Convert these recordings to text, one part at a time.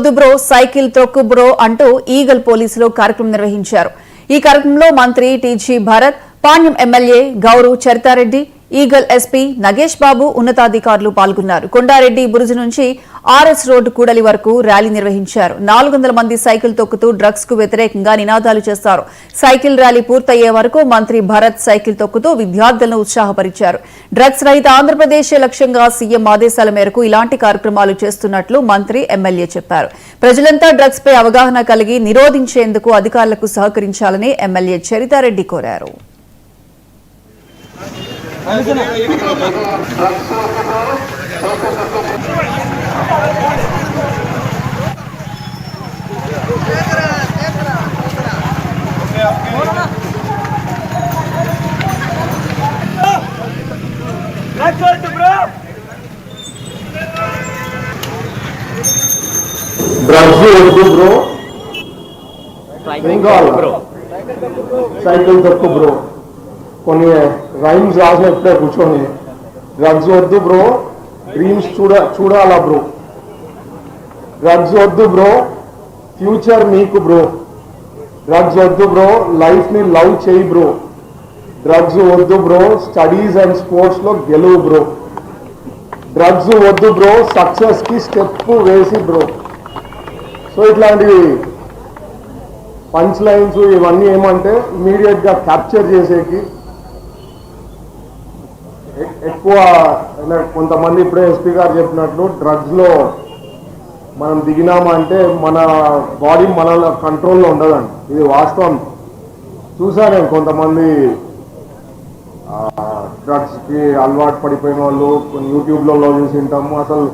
వద్దు bro, cycle తొక్కు bro అంటూ ఈగల్ పోలీసులు కార్యక్రమం నిర్వహించారు. ఈ కార్యక్రమంలో మంత్రి TG Bharat, Panyam MLA Gowru Charitha Reddy, eagle SP Nagesh Babu ఉన్నతాధికారులు పాల్గొన్నారు. కొండారెడ్డి బురుజు నుంచి ఆర్ఎస్ రోడ్డు కూడలి వరకు ర్యాలీ నిర్వహించారు. 400 మంది సైకిల్ తొక్కుతూ డ్రగ్స్ కు వ్యతిరేకంగా నినాదాలు చేస్తారు. సైకిల్ ర్యాలీ పూర్తయ్యే వరకు మంత్రి భరత్ సైకిల్ తొక్కుతూ విద్యార్థులను ఉత్సాహపరిచారు. డ్రగ్స్ రహిత ఆంధ్రప్రదేశ్ లక్ష్యంగా సీఎం ఆదేశాల మేరకు ఇలాంటి కార్యక్రమాలు చేస్తున్నట్లు మంత్రి ఎమ్మెల్యే చెప్పారు. ప్రజలంతా డ్రగ్స్ పై అవగాహన కలిగి నిరోధించేందుకు అధికారులకు సహకరించాలని ఎమ్మెల్యే చరితారెడ్డి కోరారు. సైకిల్ తొక్కు బ్రో, కొన్ని రైమ్స్ రాసిన ఇప్పుడే కూర్చొని, డ్రగ్స్ వద్దు బ్రో, డ్రీమ్స్ చూడాలా బ్రో, డ్రగ్స్ వద్దు బ్రో, ఫ్యూచర్ మీకు బ్రో, డ్రగ్స్ వద్దు బ్రో, లైఫ్ ని లవ్ చేయి బ్రో, డ్రగ్స్ వద్దు బ్రో, స్టడీస్ అండ్ స్పోర్ట్స్ లో గెలువు బ్రో, డ్రగ్స్ వద్దు బ్రో, సక్సెస్ కి స్టెప్ వేసి బ్రో. సో ఇట్లాంటి పంచ్ లైన్స్ ఇవన్నీ ఏమంటే ఇమీడియట్ గా క్యాప్చర్ చేసేకి ఎక్కువ. కొంతమంది ఇప్పుడే ఎస్పీ గారు చెప్పినట్లు డ్రగ్స్ లో మనం దిగినామంటే మన బాడీ మన కంట్రోల్లో ఉండదండి. ఇది వాస్తవం. చూసాను కొంతమంది డ్రగ్స్ కి అలవాటు పడిపోయిన వాళ్ళు కొన్ని యూట్యూబ్లలో చూసి ఉంటాము. అసలు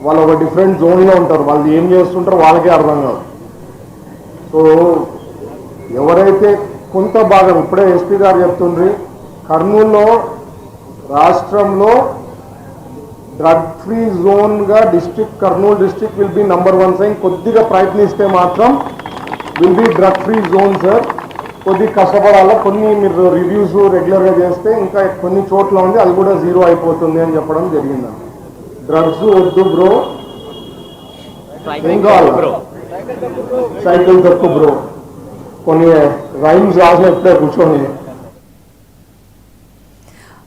వాళ్ళు ఒక డిఫరెంట్ జోన్లో ఉంటారు. వాళ్ళు ఏం చేస్తుంటారో వాళ్ళకే అర్థం కాదు. సో ఎవరైతే కొంత భాగం ఇప్పుడే ఎస్పీ గారు చెప్తుండ్రి, కర్నూలులో రాష్ట్రంలో డ్రగ్ ఫ్రీ జోన్ గా Kurnool district will be number 1 సైన్. కొద్దిగా ప్రయత్నిస్తే మాత్రం will be drug free zone sir. కొద్దిగా కష్టపడాలా. కొన్ని మీరు రివ్యూస్ రెగ్యులర్గా చేస్తే ఇంకా కొన్ని చోట్ల ఉంది, అది కూడా జీరో అయిపోతుంది అని చెప్పడం జరిగిందండి. డ్రగ్స్ వద్దు బ్రో, ఏం కావాలి సైకిల్ తొక్కు బ్రో, కొన్ని రైమ్స్ రాసిన ఇప్పుడే కూర్చొని.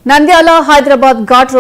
నంద్యాల హైదరాబాద్ ఘాట్